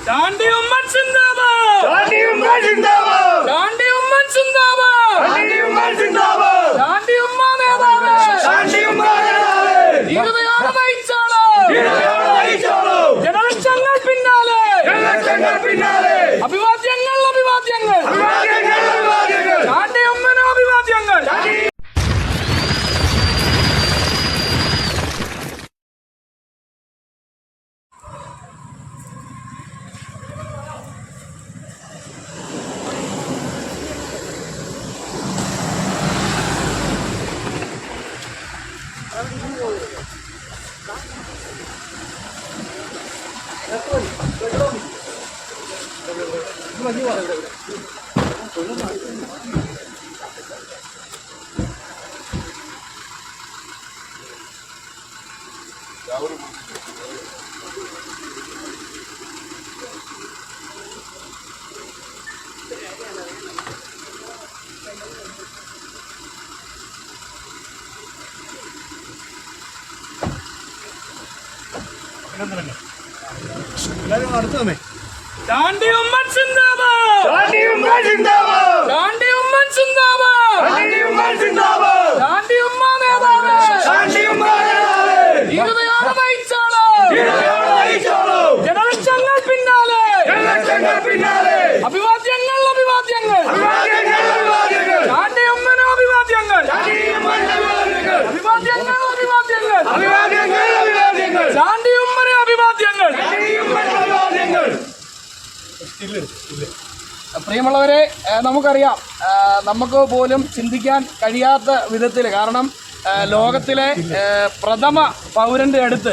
ചാണ്ടി ഉമ്മൻ സിന്ദാബാദ്, ചാണ്ടി ഉമ്മൻ സിന്ദാബാദ്, ചാണ്ടി ഉമ്മൻ സിന്ദാബാദ്, ചാണ്ടി ഉമ്മൻ സിന്ദാബാദ്, ചാണ്ടി ഉമ്മ നേതാവേ, ചാണ്ടി ഉമ്മ നേതാവേ, ധീരതയോടെ നയിച്ചോളൂ, ധീരതയോടെ നയിച്ചോളൂ, ജനലക്ഷങ്ങൾ പിന്നാലെ, ജനലക്ഷങ്ങൾ പിന്നാലെ, അഭിവാദ്യങ്ങൾ അഭിവാദ്യങ്ങൾ, അഭിവാദ്യങ്ങൾ അഭിവാദ്യങ്ങൾ, ചാണ്ടി ഉമ്മന് അഭിവാദ്യങ്ങൾ. ചാണ്ടി ഉമ്മൻ സിന്ദാബാദ്, ചാണ്ടി ഉമ്മൻ സിന്ദാബാദ്, ചാണ്ടി ഉമ്മൻ സിന്ദാബാദ്, ചാണ്ടി ഉമ്മൻ സിന്ദാബാദ്, ചാണ്ടി ഉമ്മ നേതാവേ, ചാണ്ടി ഉമ്മ നേതാവേ, ധീരതയോടെ നയിച്ചോളൂ, ധീരതയോടെ നയിച്ചോളൂ, ജനലക്ഷങ്ങൾ പിന്നാലെ, ജനലക്ഷങ്ങൾ പിന്നാലെ, അഭിവാദ്യങ്ങൾ അഭിവാദ്യങ്ങൾ, അഭിവാദ്യങ്ങൾ അഭിവാദ്യങ്ങൾ, ചാണ്ടി ഉമ്മന് അഭിവാദ്യങ്ങൾ, ചാണ്ടി ഉമ്മന് അഭിവാദ്യങ്ങൾ, അഭിവാദ്യങ്ങൾ അഭിവാദ്യങ്ങൾ, അഭിവാദ്യങ്ങൾ അഭിവാദ്യങ്ങൾ, ചാണ്ടി ഉമ്മന് അഭിവാദ്യങ്ങൾ, ചാണ്ടി ഉമ്മന് അഭിവാദ്യങ്ങൾ. പ്രിയമുള്ളവരെ, നമുക്കറിയാം, നമുക്ക് പോലും ചിന്തിക്കാൻ കഴിയാത്ത വിധത്തിൽ, കാരണം ലോകത്തിലെ പ്രഥമ പൗരന്റെ അടുത്ത്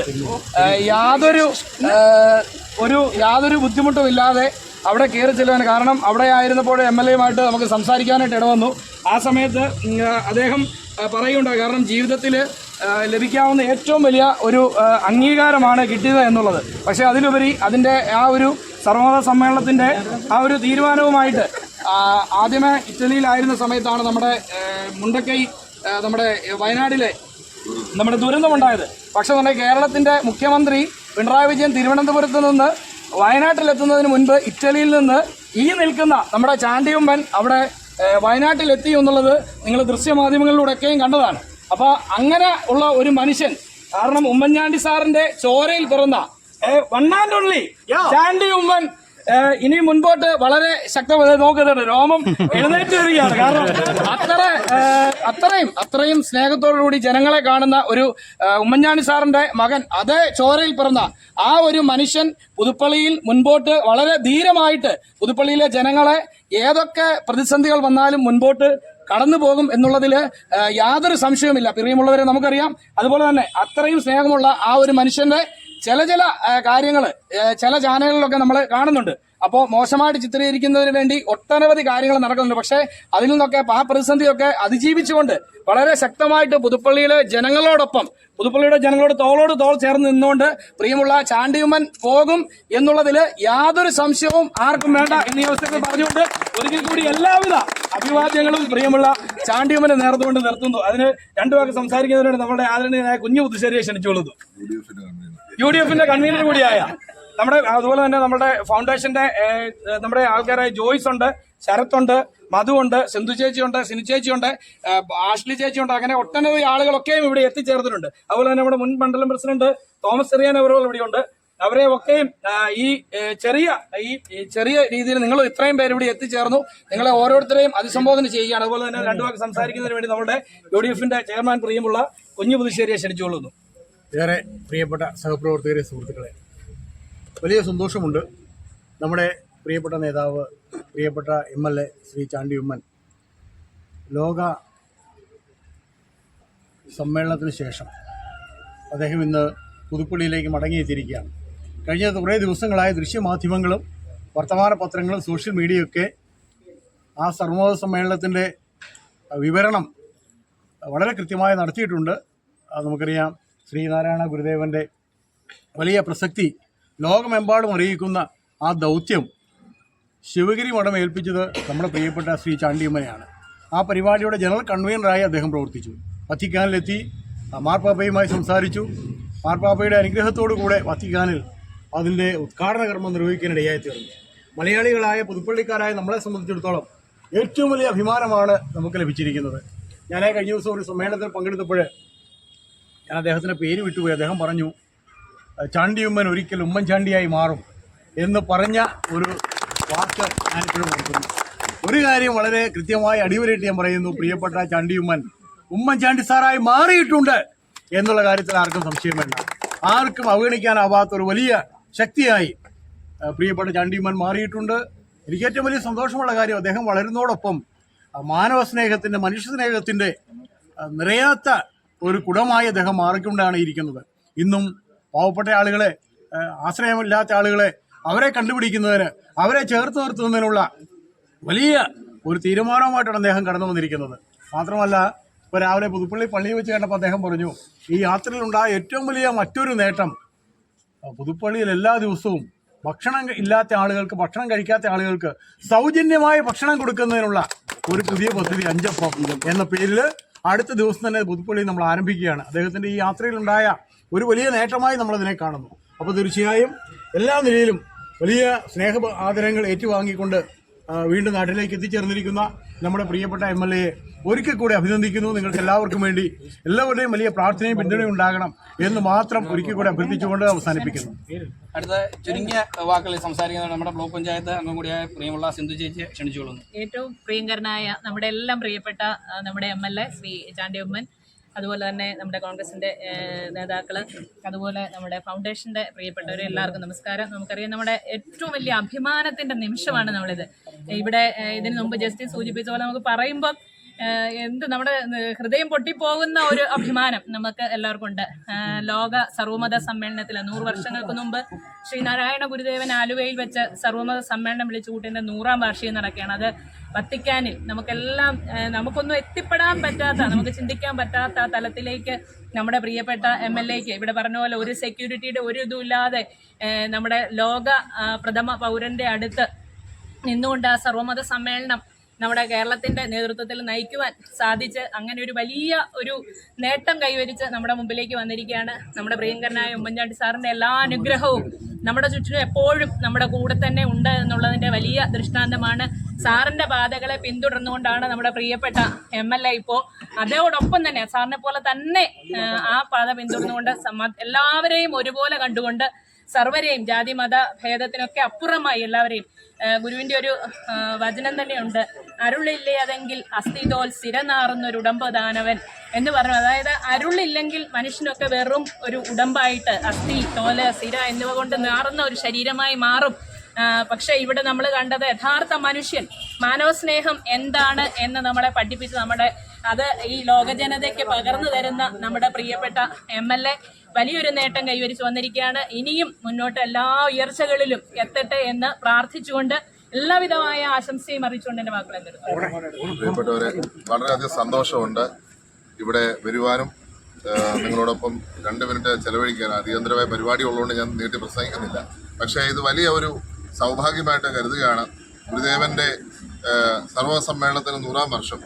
യാതൊരു ബുദ്ധിമുട്ടും ഇല്ലാതെ അവിടെ കയറി ചെല്ലുവാൻ, കാരണം അവിടെ ആയിരുന്നപ്പോൾ MLA-യുമായിട്ട് നമുക്ക് സംസാരിക്കാനായിട്ട് ഇടവന്നു. ആ സമയത്ത് അദ്ദേഹം പറയുകയുണ്ടായി, കാരണം ജീവിതത്തിൽ ലഭിക്കാവുന്ന ഏറ്റവും വലിയ ഒരു അംഗീകാരമാണ് കിട്ടിയത് എന്നുള്ളത്. പക്ഷേ അതിലുപരി അതിൻ്റെ ആ ഒരു സർവമത സമ്മേളനത്തിൻ്റെ ആ ഒരു തീരുമാനവുമായിട്ട് ആദ്യമേ ഇറ്റലിയിലായിരുന്ന സമയത്താണ് നമ്മുടെ മുണ്ടക്കൈ, നമ്മുടെ വയനാട്ടിലെ നമ്മുടെ ദുരന്തമുണ്ടായത്. പക്ഷേ നമ്മുടെ കേരളത്തിൻ്റെ മുഖ്യമന്ത്രി പിണറായി വിജയൻ തിരുവനന്തപുരത്ത് നിന്ന് വയനാട്ടിലെത്തുന്നതിന് മുൻപ് ഇറ്റലിയിൽ നിന്ന് ഈ നിൽക്കുന്ന നമ്മുടെ ചാണ്ടി ഉമ്മൻ അവിടെ വയനാട്ടിലെത്തി എന്നുള്ളത് നിങ്ങൾ ദൃശ്യമാധ്യമങ്ങളിലൂടെയൊക്കെയും കണ്ടതാണ്. അപ്പോൾ അങ്ങനെ ഉള്ള ഒരു മനുഷ്യൻ, കാരണം ഉമ്മൻചാണ്ടി സാറിന്റെ ചോരയിൽ പിറന്ന one and only Chandy Oommen ഇനി മുൻപോട്ട് വളരെ ശക്തമായി നോക്കുന്നുണ്ട്. രോമം എഴുന്നേറ്റ് വരികയാണ്. കാരണം അത്രയും സ്നേഹത്തോടുകൂടി ജനങ്ങളെ കാണുന്ന ഒരു ഉമ്മൻചാണ്ടി സാറിന്റെ മകൻ, അതേ ചോരയിൽ പിറന്ന ആ ഒരു മനുഷ്യൻ പുതുപ്പള്ളിയിൽ മുൻപോട്ട് വളരെ ധീരമായിട്ട് പുതുപ്പള്ളിയിലെ ജനങ്ങളെ ഏതൊക്കെ പ്രതിസന്ധികൾ വന്നാലും മുൻപോട്ട് കടന്നു പോകും എന്നുള്ളതിൽ യാതൊരു സംശയവുമില്ല. പ്രിയമുള്ളവരെ, നമുക്കറിയാം, അതുപോലെ തന്നെ അത്രയും സ്നേഹമുള്ള ആ ഒരു മനുഷ്യന്റെ ചില കാര്യങ്ങൾ ചില ചാനലുകളിലൊക്കെ നമ്മൾ കാണുന്നുണ്ട്. അപ്പോൾ മോശമായിട്ട് ചിത്രീകരിക്കുന്നതിന് വേണ്ടി ഒട്ടനവധി കാര്യങ്ങൾ നടക്കുന്നുണ്ട്. പക്ഷേ അതിൽ നിന്നൊക്കെ ആ പ്രതിസന്ധിയൊക്കെ അതിജീവിച്ചുകൊണ്ട് വളരെ ശക്തമായിട്ട് പുതുപ്പള്ളിയിലെ ജനങ്ങളോടൊപ്പം, പുതുപ്പള്ളിയുടെ ജനങ്ങളോട് തോളോട് തോൾ ചേർന്ന് നിന്നുകൊണ്ട് പ്രിയമുള്ള ചാണ്ടി ഉമ്മൻ പോകും എന്നുള്ളതിൽ യാതൊരു സംശയവും ആർക്കും വേണ്ട എന്നീ അവസരത്തിൽ പറഞ്ഞുകൊണ്ട് ഒരിക്കൽ കൂടി എല്ലാവിധ അഭിവാദ്യങ്ങളും പ്രിയമുള്ള ചാണ്ടി ഉമ്മനെ നേർന്നുകൊണ്ട് നിർത്തുന്നു. അതിന് രണ്ടു വാക്ക് സംസാരിക്കുന്നതിനോട് നമ്മുടെ ആദരണീയനായ കുഞ്ഞു പുതുശ്ശേരിയെ ക്ഷണിച്ചുകൊള്ളുന്നു. UDF-ന്റെ കൺവീനർ കൂടിയായ നമ്മുടെ, അതുപോലെ തന്നെ നമ്മുടെ ഫൗണ്ടേഷന്റെ നമ്മുടെ ആൾക്കാരായ ജോയ്സ് ഉണ്ട്, ശരത്തുണ്ട്, മധുവുണ്ട്, സിന്ധു ചേച്ചിയുണ്ട്, സിനി ചേച്ചിയുണ്ട്, ആഷ്ലി ചേച്ചിയുണ്ട്. അങ്ങനെ ഒട്ടനവധി ആളുകളൊക്കെയും ഇവിടെ എത്തിച്ചേർന്നിട്ടുണ്ട്. അതുപോലെ തന്നെ നമ്മുടെ മുൻ മണ്ഡലം പ്രസിഡന്റ് തോമസ് ചെറിയാൻ അവരോട് ഇവിടെയുണ്ട്. അവരെ ഒക്കെയും ഈ ചെറിയ രീതിയിൽ നിങ്ങൾ ഇത്രയും പേര് ഇവിടെ എത്തിച്ചേർന്നു. നിങ്ങളെ ഓരോരുത്തരെയും അഭിസംബോധന ചെയ്യുകയാണ്. അതുപോലെ തന്നെ രണ്ടു വാക്ക് സംസാരിക്കുന്നതിന് വേണ്ടി നമ്മുടെ UDF-ന്റെ ചെയർമാൻ പ്രിയമുള്ള കുഞ്ഞു പുതുശ്ശേരിയെ ക്ഷണിച്ചുകൊള്ളുന്നു. ഏറെ പ്രിയപ്പെട്ട സഹപ്രവർത്തകരെ, സുഹൃത്തുക്കളെ, വലിയ സന്തോഷമുണ്ട്. നമ്മുടെ പ്രിയപ്പെട്ട നേതാവ്, പ്രിയപ്പെട്ട MLA ശ്രീ ചാണ്ടി ഉമ്മൻ ലോക സമ്മേളനത്തിന് ശേഷം അദ്ദേഹം ഇന്ന് പുതുപ്പള്ളിയിലേക്ക് മടങ്ങിയെത്തിയിരിക്കുകയാണ്. കഴിഞ്ഞ കുറേ ദിവസങ്ങളായ ദൃശ്യമാധ്യമങ്ങളും വർത്തമാന പത്രങ്ങളും സോഷ്യൽ മീഡിയയൊക്കെ ആ സർവമത സമ്മേളനത്തിൻ്റെ വിവരണം വളരെ കൃത്യമായി നടത്തിയിട്ടുണ്ട്. നമുക്കറിയാം, ശ്രീനാരായണ ഗുരുദേവൻ്റെ വലിയ പ്രസക്തി ലോകമെമ്പാടും അറിയിക്കുന്ന ആ ദൗത്യം ശിവഗിരി മഠം ഏൽപ്പിച്ചത് നമ്മുടെ പ്രിയപ്പെട്ട ശ്രീ ചാണ്ടിയമ്മനെയാണ്. ആ പരിപാടിയുടെ ജനറൽ കൺവീനറായി അദ്ദേഹം പ്രവർത്തിച്ചു. വത്തിക്കാനിലെത്തി മാർപ്പാപ്പയുമായി സംസാരിച്ചു. മാർപ്പാപ്പയുടെ അനുഗ്രഹത്തോടു കൂടെ വത്തിക്കാനിൽ അതിൻ്റെ ഉദ്ഘാടന കർമ്മം നിർവഹിക്കാനിടയായി തീർന്നു. മലയാളികളായ പുതുപ്പള്ളിക്കാരായ നമ്മളെ സംബന്ധിച്ചിടത്തോളം ഏറ്റവും വലിയ അഭിമാനമാണ് നമുക്ക് ലഭിച്ചിരിക്കുന്നത്. ഞാൻ കഴിഞ്ഞ ദിവസം ഒരു സമ്മേളനത്തിൽ പങ്കെടുത്തപ്പോൾ ഞാൻ അദ്ദേഹത്തിൻ്റെ പേര് വിട്ടുപോയി. അദ്ദേഹം പറഞ്ഞു, ചാണ്ടിയുമ്മൻ ഒരിക്കൽ ഉമ്മൻചാണ്ടിയായി മാറും എന്ന് പറഞ്ഞ ഒരു വാക്ക് ഞാനിപ്പോഴും ഓർക്കുന്നു. ഒരു കാര്യം വളരെ കൃത്യമായി അടിവരയിട്ട് ഞാൻ പറയുന്നു, പ്രിയപ്പെട്ട ചാണ്ടിയുമ്മൻ ഉമ്മൻചാണ്ടി സാറായി മാറിയിട്ടുണ്ട് എന്നുള്ള കാര്യത്തിൽ ആർക്കും സംശയം വേണ്ട. ആർക്കും അവഗണിക്കാനാവാത്ത ഒരു വലിയ ശക്തിയായി പ്രിയപ്പെട്ട ചാണ്ടിയുമ്മൻ മാറിയിട്ടുണ്ട്. എനിക്ക് ഏറ്റവും വലിയ സന്തോഷമുള്ള കാര്യം, അദ്ദേഹം വളരുന്നതോടൊപ്പം മാനവ സ്നേഹത്തിൻ്റെ, മനുഷ്യ സ്നേഹത്തിൻ്റെ നിറയാത്ത ഒരു കുടമായി അദ്ദേഹം മാറിക്കൊണ്ടാണ് ഇരിക്കുന്നത്. ഇന്നും പാവപ്പെട്ട ആളുകളെ, ആശ്രയമില്ലാത്ത ആളുകളെ, അവരെ കണ്ടുപിടിക്കുന്നതിന്, അവരെ ചേർത്ത് നിർത്തുന്നതിനുള്ള വലിയ ഒരു തീരുമാനവുമായിട്ടാണ് അദ്ദേഹം കടന്നു വന്നിരിക്കുന്നത്. മാത്രമല്ല, ഇപ്പോൾ രാവിലെ പുതുപ്പള്ളി പള്ളിയിൽ വെച്ച് കണ്ടപ്പോൾ അദ്ദേഹം പറഞ്ഞു, ഈ യാത്രയിലുണ്ടായ ഏറ്റവും വലിയ മറ്റൊരു നേട്ടം പുതുപ്പള്ളിയിൽ എല്ലാ ദിവസവും ഭക്ഷണം ഇല്ലാത്ത ആളുകൾക്ക്, ഭക്ഷണം കഴിക്കാത്ത ആളുകൾക്ക് സൗജന്യമായ ഭക്ഷണം കൊടുക്കുന്നതിനുള്ള ഒരു പുതിയ പദ്ധതി അഞ്ചപ്പം എന്ന പേരിൽ അടുത്ത ദിവസം തന്നെ പുതുപ്പള്ളിയിൽ നമ്മൾ ആരംഭിക്കുകയാണ്. അദ്ദേഹത്തിൻ്റെ ഈ യാത്രയിലുണ്ടായ ഒരു വലിയ നേട്ടമായി നമ്മളതിനെ കാണുന്നു. അപ്പോൾ തീർച്ചയായും എല്ലാ നിലയിലും വലിയ സ്നേഹ ആദരങ്ങൾ ഏറ്റുവാങ്ങിക്കൊണ്ട് വീണ്ടും നാട്ടിലേക്ക് എത്തിച്ചേർന്നിരിക്കുന്ന നമ്മുടെ പ്രിയപ്പെട്ട MLA ഒരിക്കൽ കൂടി അഭിനന്ദിക്കുന്നു. നിങ്ങൾക്ക് എല്ലാവർക്കും വേണ്ടി എല്ലാവരുടെയും വലിയ പ്രാർത്ഥനയും പിന്തുണയും ഉണ്ടാകണം എന്ന് മാത്രം ഒരിക്കൽ കൂടി അഭ്യർത്ഥിച്ചുകൊണ്ട് അവസാനിപ്പിക്കുന്നു. അടുത്ത ചുരുങ്ങിയ വാക്കുകളിൽ സംസാരിക്കുന്നത് നമ്മുടെ ബ്ലോക്ക് പഞ്ചായത്ത് അംഗം കൂടിയായ പ്രിയമുള്ള സിന്ധു ചേച്ചിയെ ക്ഷണിച്ചുകൊള്ളുന്നു. ഏറ്റവും പ്രിയങ്കരനായ നമ്മുടെ എല്ലാം പ്രിയപ്പെട്ട നമ്മുടെ MLA ശ്രീ ചാണ്ടിയുമ്മൻ, അതുപോലെ തന്നെ നമ്മുടെ കോൺഗ്രസിൻ്റെ നേതാക്കൾ, അതുപോലെ നമ്മുടെ ഫൗണ്ടേഷൻ്റെ പ്രിയപ്പെട്ടവർ, എല്ലാവർക്കും നമസ്കാരം. നമുക്കറിയാം, നമ്മുടെ ഏറ്റവും വലിയ അഭിമാനത്തിൻ്റെ നിമിഷമാണ് നമ്മളിത്. ഇവിടെ ഇതിനു മുമ്പ് ജസ്റ്റിസ് സൂചിപ്പിച്ച പോലെ നമുക്ക് പറയുമ്പം നമ്മുടെ ഹൃദയം പൊട്ടിപ്പോകുന്ന ഒരു അഭിമാനം നമുക്ക് എല്ലാവർക്കും ഉണ്ട്. ലോക സർവ്വമത സമ്മേളനത്തിൽ 100 വർഷങ്ങൾക്ക് മുമ്പ് ശ്രീനാരായണ ഗുരുദേവൻ ആലുവയിൽ വെച്ച് സർവ്വമത സമ്മേളനം വിളിച്ചു കൂട്ടിൻ്റെ 100ാം വാർഷികം നടക്കുകയാണ്. അത് വത്തിക്കാനിൽ നമുക്കെല്ലാം നമുക്കൊന്നും എത്തിപ്പെടാൻ പറ്റാത്ത, നമുക്ക് ചിന്തിക്കാൻ പറ്റാത്ത തലത്തിലേക്ക് നമ്മുടെ പ്രിയപ്പെട്ട MLAക്ക് ഇവിടെ പറഞ്ഞ പോലെ ഒരു സെക്യൂരിറ്റിയുടെ ഒരു ഇതുമില്ലാതെ നമ്മുടെ ലോക പ്രഥമ പൗരൻ്റെ അടുത്ത് നിന്നുകൊണ്ട് ആ സർവ്വമത സമ്മേളനം നമ്മുടെ കേരളത്തിൻ്റെ നേതൃത്വത്തിൽ നയിക്കുവാൻ സാധിച്ച് അങ്ങനെ ഒരു വലിയ ഒരു നേട്ടം കൈവരിച്ച് നമ്മുടെ മുമ്പിലേക്ക് വന്നിരിക്കുകയാണ്. നമ്മുടെ പ്രിയങ്കരനായ ഉമ്മൻചാണ്ടി സാറിൻ്റെ എല്ലാ അനുഗ്രഹവും നമ്മുടെ ചുറ്റിനും എപ്പോഴും നമ്മുടെ കൂടെ തന്നെ ഉണ്ട് എന്നുള്ളതിൻ്റെ വലിയ ദൃഷ്ടാന്തമാണ്. സാറിൻ്റെ പാതകളെ പിന്തുടർന്നുകൊണ്ടാണ് നമ്മുടെ പ്രിയപ്പെട്ട MLA ഇപ്പോൾ അതോടൊപ്പം തന്നെ സാറിനെ പോലെ തന്നെ ആ പാത പിന്തുടർന്നുകൊണ്ട് എല്ലാവരെയും ഒരുപോലെ കണ്ടുകൊണ്ട് സർവരെയും ജാതി മത ഭേദത്തിനൊക്കെ അപ്പുറമായി എല്ലാവരെയും ഗുരുവിൻ്റെ ഒരു വചനം തന്നെയുണ്ട്, അരുളില്ലേ അതെങ്കിൽ അസ്ഥിതോൽ സ്ഥിരനാറുന്നൊരു ഉടമ്പദാനവൻ എന്ന് പറഞ്ഞു. അതായത് അരുളില്ലെങ്കിൽ മനുഷ്യനൊക്കെ വെറും ഒരു ഉടമ്പായിട്ട് അസ്ഥി, തോല്, സ്ഥിര എന്നിവ കൊണ്ട് നാറുന്ന ഒരു ശരീരമായി മാറും. പക്ഷെ ഇവിടെ നമ്മൾ കണ്ടത് യഥാർത്ഥ മനുഷ്യൻ, മാനവസ്നേഹം എന്താണ് എന്ന് നമ്മളെ പഠിപ്പിച്ച് അത് ഈ ലോകജനതയ്ക്ക് പകർന്നു തരുന്ന നമ്മുടെ പ്രിയപ്പെട്ട MLA വലിയൊരു നേട്ടം കൈവരിച്ചു വന്നിരിക്കുകയാണ്. ഇനിയും മുന്നോട്ട് എല്ലാ ഉയർച്ചകളിലും എത്തട്ടെ എന്ന് പ്രാർത്ഥിച്ചുകൊണ്ട് എല്ലാവിധമായ ആശംസയും അറിയിച്ചുകൊണ്ട് എൻ്റെ വാക്കുകൾ പ്രിയപ്പെട്ടവരെ, വളരെയധികം സന്തോഷമുണ്ട് ഇവിടെ വരുവാനും നിങ്ങളോടൊപ്പം 2 മിനിറ്റ് ചെലവഴിക്കാൻ. അടിയന്തരമായ പരിപാടി ഉള്ളതുകൊണ്ട് ഞാൻ നീട്ടി പ്രസംഗിക്കുന്നില്ല. പക്ഷേ ഇത് വലിയ ഒരു സൗഭാഗ്യമായിട്ട് കരുതുകയാണ്. ഗുരുദേവന്റെ സർവ്വസമ്മേളനത്തിന് 100ാം വർഷം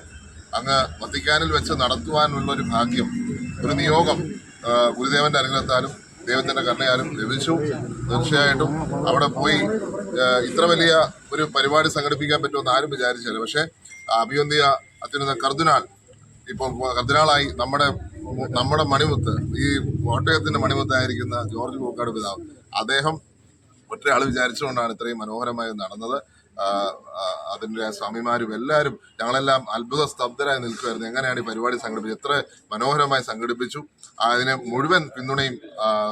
അങ്ങ് വത്തിക്കാനിൽ വെച്ച് നടത്തുവാനുള്ളൊരു ഭാഗ്യം, ഒരു നിയോഗം ഗുരുദേവന്റെ അനുഗ്രഹത്താലും ദൈവത്തിന്റെ കരുണയാലും ലഭിച്ചു. തീർച്ചയായിട്ടും അവിടെ പോയി ഇത്ര വലിയ ഒരു പരിപാടി സംഘടിപ്പിക്കാൻ പറ്റുമെന്ന് ആരും വിചാരിച്ചില്ല. പക്ഷേ അഭിവന്ദിയ അത്യുന്നത കർദിനാൾ, ഇപ്പോൾ കർദിനാളായി നമ്മുടെ മണിമുത്ത്, ഈ കോട്ടയത്തിന്റെ മണിമുത്തായിരിക്കുന്ന ജോർജ് പൂക്കാട് പിതാവ്, അദ്ദേഹം ഒറ്റയാൾ വിചാരിച്ചുകൊണ്ടാണ് ഇത്രയും മനോഹരമായി നടന്നത്. അതിൻ്റെ സ്വാമിമാരും എല്ലാവരും ഞങ്ങളെല്ലാം അത്ഭുത സ്തബ്ധരായി നിൽക്കുമായിരുന്നു. എങ്ങനെയാണ് ഈ പരിപാടി സംഘടിപ്പിച്ചത്, എത്ര മനോഹരമായി സംഘടിപ്പിച്ചു. അതിന് മുഴുവൻ പിന്തുണയും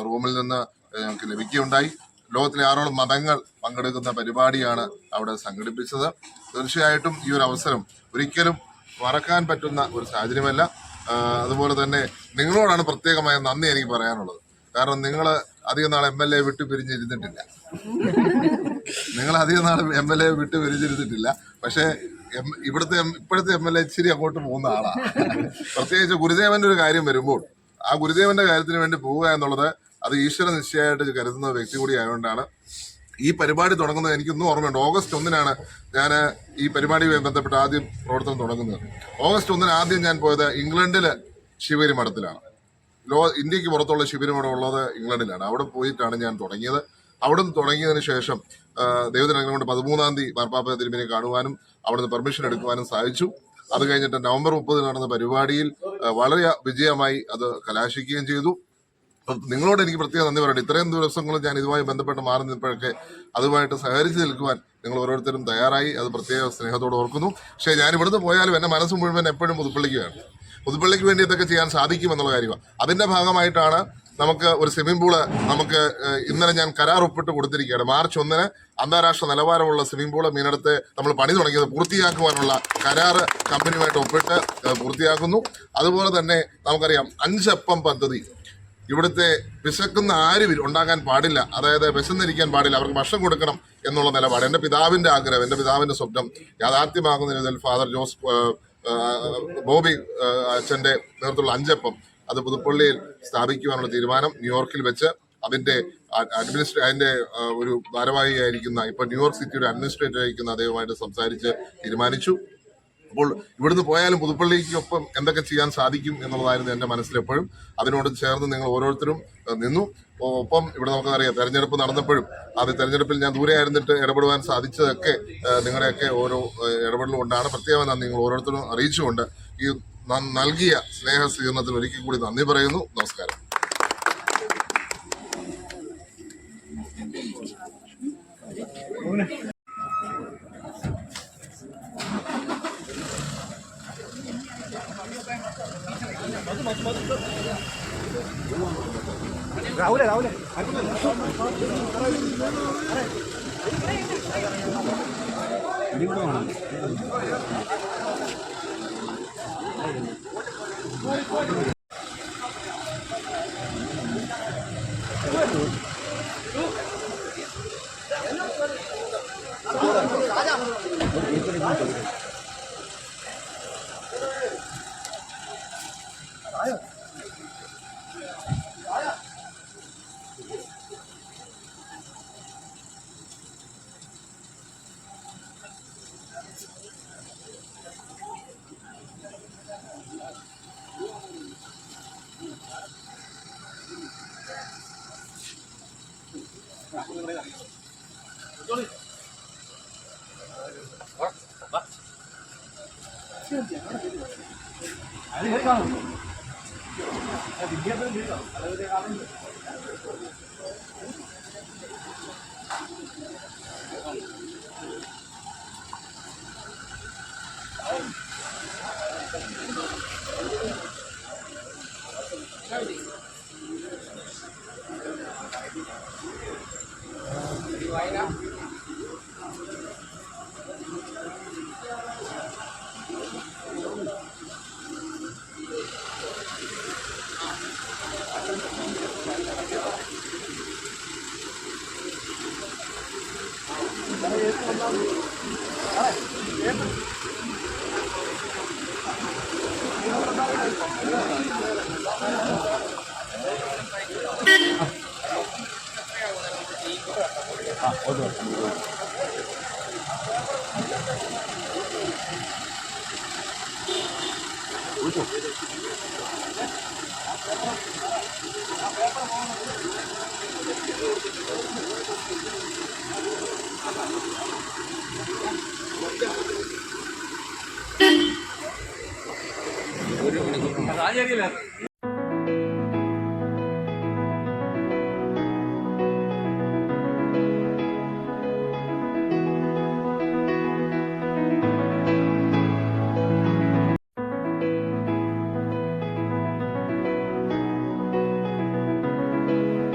റോമിൽ നിന്ന് ഞങ്ങൾക്ക് ലഭിക്കുകയുണ്ടായി. ലോകത്തിലെ 6 മതങ്ങൾ പങ്കെടുക്കുന്ന പരിപാടിയാണ് അവിടെ സംഘടിപ്പിച്ചത്. തീർച്ചയായിട്ടും ഈ ഒരു അവസരം ഒരിക്കലും മറക്കാൻ പറ്റുന്ന ഒരു സാഹചര്യമല്ല. അതുപോലെ തന്നെ നിങ്ങളോടാണ് പ്രത്യേകമായ നന്ദി എനിക്ക് പറയാനുള്ളത്. കാരണം നിങ്ങൾ അധികം നാൾ MLA വിട്ടു പിരിഞ്ഞിരുന്നിട്ടില്ല. പക്ഷേ ഇപ്പോഴത്തെ MLA ഇച്ചിരി അങ്ങോട്ട് പോകുന്ന ആളാണ്. പ്രത്യേകിച്ച് ഗുരുദേവന്റെ ഒരു കാര്യം വരുമ്പോൾ ആ ഗുരുദേവന്റെ കാര്യത്തിന് വേണ്ടി പോവുക എന്നുള്ളത് അത് ഈശ്വര നിശ്ചയമായിട്ട് കരുതുന്ന വ്യക്തി കൂടി ആയതുകൊണ്ടാണ് ഈ പരിപാടി തുടങ്ങുന്നത്. എനിക്കൊന്നും ഓർമ്മയുണ്ട്, ഓഗസ്റ്റ് 1-നാണ് ഞാൻ ഈ പരിപാടിയുമായി ബന്ധപ്പെട്ട് ആദ്യം പ്രവർത്തനം തുടങ്ങുന്നത്. ഓഗസ്റ്റ് 1-ന് ആദ്യം ഞാൻ പോയത് ഇംഗ്ലണ്ടില് ശിവഗിരി മഠത്തിലാണ്. ഇന്ത്യക്ക് പുറത്തുള്ള ശിവഗിരി മഠം ഉള്ളത് ഇംഗ്ലണ്ടിലാണ്. അവിടെ പോയിട്ടാണ് ഞാൻ തുടങ്ങിയത്. അവിടുന്ന് തുടങ്ങിയതിന് ശേഷം ദൈവത്തിന് കൊണ്ട് 13-ാം തീയതി മാർപ്പാപ്പ തിരുമേനിയെ കാണുവാനും അവിടുന്ന് പെർമിഷൻ എടുക്കുവാനും സാധിച്ചു. അത് കഴിഞ്ഞിട്ട് നവംബർ 30 നടന്ന പരിപാടിയിൽ വളരെ വിജയമായി അത് കലാശിക്കുകയും ചെയ്തു. നിങ്ങളോട് എനിക്ക് പ്രത്യേകം നന്ദി പറയട്ടെ. ഇത്രയും ദിവസങ്ങളും ഞാൻ ഇതുമായി ബന്ധപ്പെട്ട് മാറി നിന്നപ്പോഴൊക്കെ അതുമായിട്ട് സഹകരിച്ച് നിൽക്കുവാൻ നിങ്ങൾ ഓരോരുത്തരും തയ്യാറായി. അത് പ്രത്യേക സ്നേഹത്തോട് ഓർക്കുന്നു. പക്ഷേ ഞാൻ ഇവിടുന്ന് പോയാലും എൻ്റെ മനസ്സ് മുഴുവൻ എപ്പോഴും പുതുപ്പള്ളിക്ക് വേണം. പുതുപ്പള്ളിക്ക് വേണ്ടി ഇതൊക്കെ ചെയ്യാൻ സാധിക്കുമെന്നുള്ള കാര്യമാണ്. അതിൻ്റെ ഭാഗമായിട്ടാണ് നമുക്ക് ഒരു സ്വിമ്മിംഗ് പൂള് നമുക്ക് ഇന്നലെ ഞാൻ കരാർ ഒപ്പിട്ട് കൊടുത്തിരിക്കുകയാണ്. മാർച്ച് 1 അന്താരാഷ്ട്ര നിലവാരമുള്ള സ്വിമ്മിംഗ് പൂള് മീനടത്ത് നമ്മൾ പണി തുടങ്ങിയത് പൂർത്തിയാക്കുവാനുള്ള കരാറ് കമ്പനിയുമായിട്ട് ഒപ്പിട്ട് പൂർത്തിയാക്കുന്നു. അതുപോലെ തന്നെ നമുക്കറിയാം 5 അപ്പം പദ്ധതി. ഇവിടുത്തെ വിശക്കുന്ന ആരും ഉണ്ടാകാൻ പാടില്ല, അതായത് വിശന്നിരിക്കാൻ പാടില്ല, അവർക്ക് ഭക്ഷണം കൊടുക്കണം എന്നുള്ള നിലപാട് എൻ്റെ പിതാവിൻ്റെ ആഗ്രഹം, എൻ്റെ പിതാവിൻ്റെ സ്വപ്നം യാഥാർത്ഥ്യമാകുന്ന രീതിയിൽ ഫാദർ ജോസ് ബോബി അച്ഛൻ്റെ നേതൃത്വമുള്ള 5 അപ്പം അത് പുതുപ്പള്ളിയിൽ സ്ഥാപിക്കുവാനുള്ള തീരുമാനം ന്യൂയോർക്കിൽ വെച്ച് അതിൻ്റെ ഒരു ഭാരവാഹിയായിരിക്കുന്ന ഇപ്പോൾ ന്യൂയോർക്ക് സിറ്റിയുടെ അഡ്മിനിസ്ട്രേറ്റർ ആയിരിക്കുന്ന അദ്ദേഹവുമായിട്ട് സംസാരിച്ച് തീരുമാനിച്ചു. അപ്പോൾ ഇവിടുന്ന് പോയാലും പുതുപ്പള്ളിക്കൊപ്പം എന്തൊക്കെ ചെയ്യാൻ സാധിക്കും എന്നുള്ളതായിരുന്നു എൻ്റെ മനസ്സിലെപ്പോഴും. അതിനോട് ചേർന്ന് നിങ്ങൾ ഓരോരുത്തരും നിന്നു. ഒപ്പം ഇവിടെ നമുക്കറിയാം തെരഞ്ഞെടുപ്പ് നടന്നപ്പോഴും അത് തെരഞ്ഞെടുപ്പിൽ ഞാൻ ദൂരെ ആയിരുന്നിട്ട് ഇടപെടുവാൻ സാധിച്ചതൊക്കെ നിങ്ങളുടെയൊക്കെ ഓരോ ഇടപെടലും കൊണ്ടാണ്. പ്രത്യേകം നന്ദി നിങ്ങൾ ഓരോരുത്തരും അറിയിച്ചുകൊണ്ട് ഈ നൽകിയ സ്നേഹ സ്വീകരണത്തിന് ഒരിക്കൽ കൂടി നന്ദി പറയുന്നു. നമസ്കാരം. രാഹുലേ